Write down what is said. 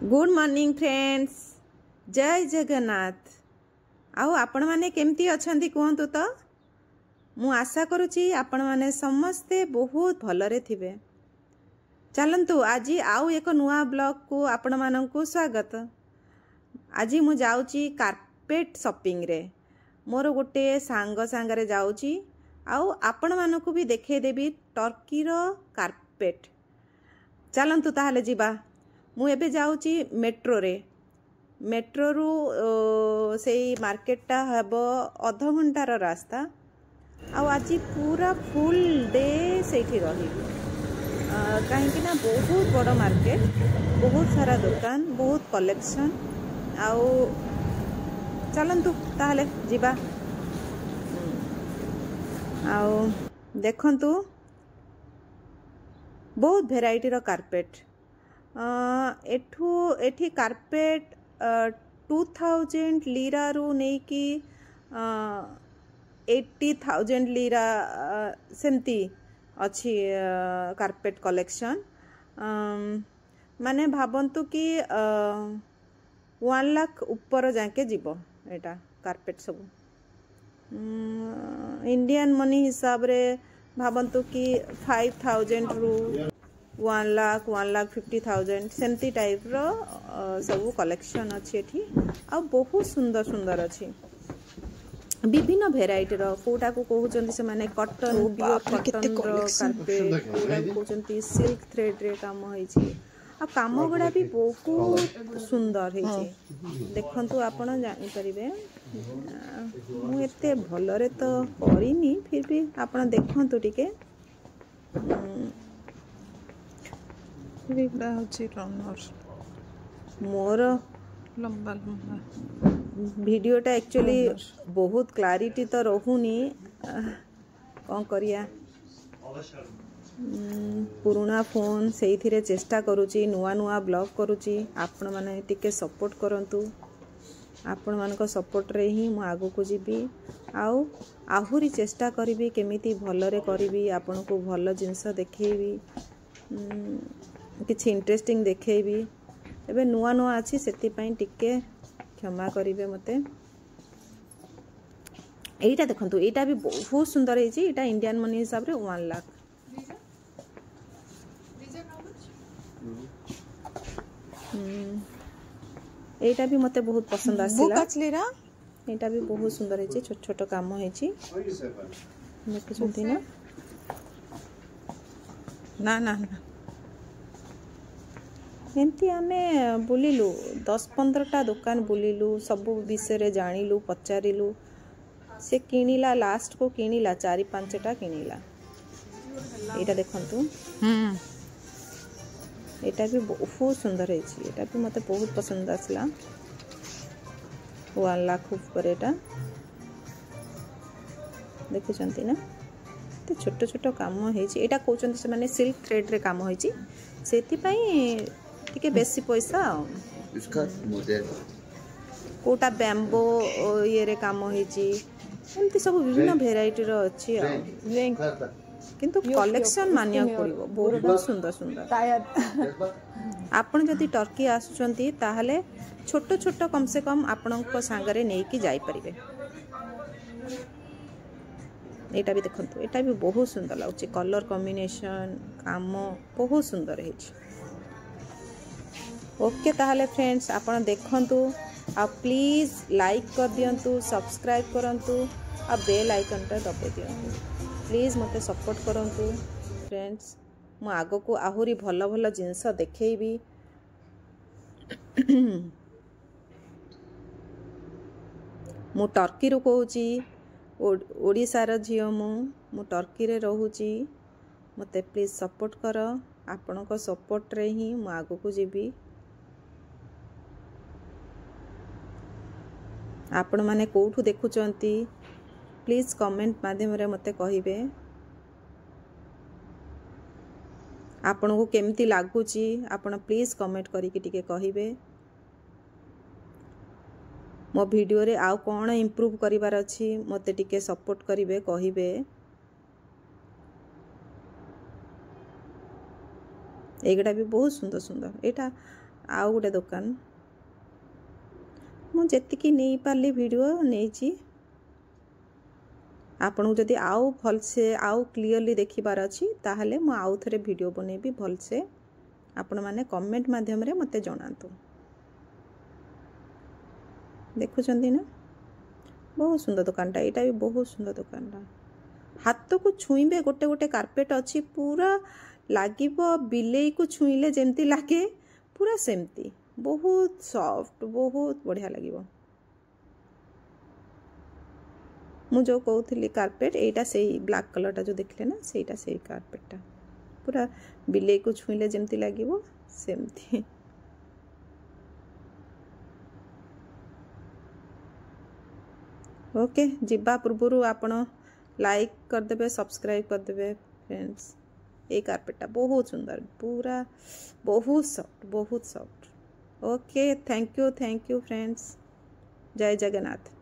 Good morning friends, जय जगन्नाथ। आउ आपण माने केमती अछंती कहंतु तो। मु आशा करूची आपण माने समस्ते बहुत भलरे थिबे। चलंतु आज आउ एक नुआ ब्लॉग को आपण मानंकु स्वागत। आज मु जाउची कार्पेट शॉपिंग रे। मोर गोटे सांग सांगरे जाउची आउ आपण मानंकु भी देखे देबी टर्की रो कार्पेट। चलंतु ताहले जिबा। मु एबे जाउची मेट्रो रे। मेट्रो रु से मार्केटा हबो आधा घंटार रास्ता। आ आज पूरा फुल डे सेठी रही कहीं ना बहुत बड़ मार्केट, बहुत सारा दुकान, बहुत कलेक्शन। आउ चलंतु ताहले जिबा। आउ देखंतु बहुत भेराइटी रो कार्पेट। एठी कार्पेट 2000 लीरा रु नहीं कि 80,000 लीरा सेमती अच्छी कार्पेट कलेक्शन। माने भावंतु कि 1 लाख ऊपर जाके जीवो एटा कार्पेट सब। इंडियन मनी हिसाब रे भावंतु कि 5,000 रु 1 लाख 1,50,000 सेमती टाइप रो सब कलेक्शन अच्छी एठी। आ बहुत सुंदर सुंदर अच्छी विभिन्न भेराइटी रो। कोटा को कहउचंती से माने कॉटन, प्योर कॉटन रो कार्पेट, कोटा को कहउचंती सिल्क थ्रेड रे काम होई छी। आ काम गुडा भी बहुत सुंदर है छी। देखंतु आपण जानि परिबे। मु एते भलरे तो करिनी, फिर भी आपण देखंतु टिके। मोर लंबा लंबा वीडियोटा एक्चुअली बहुत क्लारिटी तो रहुनी। कौन करिया, पुराना फोन से ही चेष्टा करुची, नुआ नुआ ब्लॉग करुची। आपण माने टिके सपोर्ट करंतु। आपण मानक सपोर्ट रे ही मु आगु को जीबी। आउ आहुरी चेष्टा करिबी केमिति भलरे करिबी, आपण को भल जिंस देखेबी, किछि इंटरेस्टिंग देखेबी। एबे नुआ नुआ अछि सेति पई टिके क्षमा करिवे मते। एटा देखंतु, एटा भी बहुत सुंदर है जी। एटा इंडियन मनी हिसाब रे 1 लाख। एटा भी मते बहुत पसंद आसिला। एटा भी बहुत सुंदर है जी। छोट छोट काम है जी। देखुछंती ना। ना ना ना एमती आमे बुलिलु 10-15टा दुकान बुलिलु, सब विषय जानिलु, पचारिलु। से किनिला, लास्ट को किनिला 4-5टा किनिला। एटा देखंतु। एटा भी बहुत सुंदर है छी। एटा भी मते बहुत पसंद आसला। 1 लाख ऊपर एटा देखुछंती ना। ते छोट छोट काम है छी। एटा कहउचंती से माने सिल्क थ्रेड रे काम है छी। सेति पई टिके बेसी पैसा। इसका मॉडल कोटा बैम्बो ये रे काम होई छी। एमती सब विभिन्न भेराइटी रो अछि। किंतु कलेक्शन मानिया पड़िबो, बहुत सुंदर सुंदर। आपण जदि टर्की आसुचंती ताहले छोट छोट कम से कम आपणक सांगरे नै कि जाई परिबे। एटा भी देखंतु, एटा भी बहुत सुंदर लागुची। कलर कॉम्बिनेशन काम बहुत सुंदर है छी। ओके ताहले फ्रेंड्स, आपण देखंतु। आ प्लीज लाइक कर दियंतु, सब्सक्राइब करंतु, आ बेल आइकन टा दबे दियंतु। प्लीज मते सपोर्ट करंतु फ्रेंड्स। मु आगो को आहुरी भल भल जिंस देखैबी। मु टर्की रो कहूची, ओडिसा रो झियो। मु टर्की रे रहूची। मते प्लीज सपोर्ट कर। आपण को सपोर्ट रे ही मु आगो को जीबी। आपण माने कोठु देखुचंती प्लीज कमेंट माध्यम रे मते कहिबे। आपण को केमती लागुची आपण प्लीज कमेंट करी कि टिके कहिबे। मो वीडियो रे आउ कोन इंप्रूव करिवार अछि मते टिके सपोर्ट करिवे, कहिबे। एगडा भी बहुत सुंदर सुंदर। एटा आउ गोटे दुकान मु जेतिकी नहीं पारली वीडियो नहीं आपन जदि आउ भलसे आउ क्लियरली देखिबार अछि ताहले मु आउ थरे वीडियो बनेबी भलसे आपण माने कमेंट माध्यम रे मते जणांतु देखुचंदी ना बहुत सुंदर दुकानटा एटा भी बहुत सुंदर दुकानटा हाथ को छुईबे गोटे गोटे कार्पेट अच्छी पूरा लागिबो बिलेई को छुईले जेमती लागे पूरा सेमती बहुत सॉफ्ट बहुत बढ़िया लागिबो मु जो कहूली कार्पेट एटा से ब्लैक कलरटा जो देखले ना सेटा से कार्पेटटा पूरा बिलेई को छुईले जेमती लागिबो सेमती ओके जिबा पूर्व आपण लाइक करदेबे सब्सक्राइब करदेबे फ्रेंड्स ये कार्पेटटा बहुत सुंदर पूरा बहुत soft okay thank you friends जय जगन्नाथ।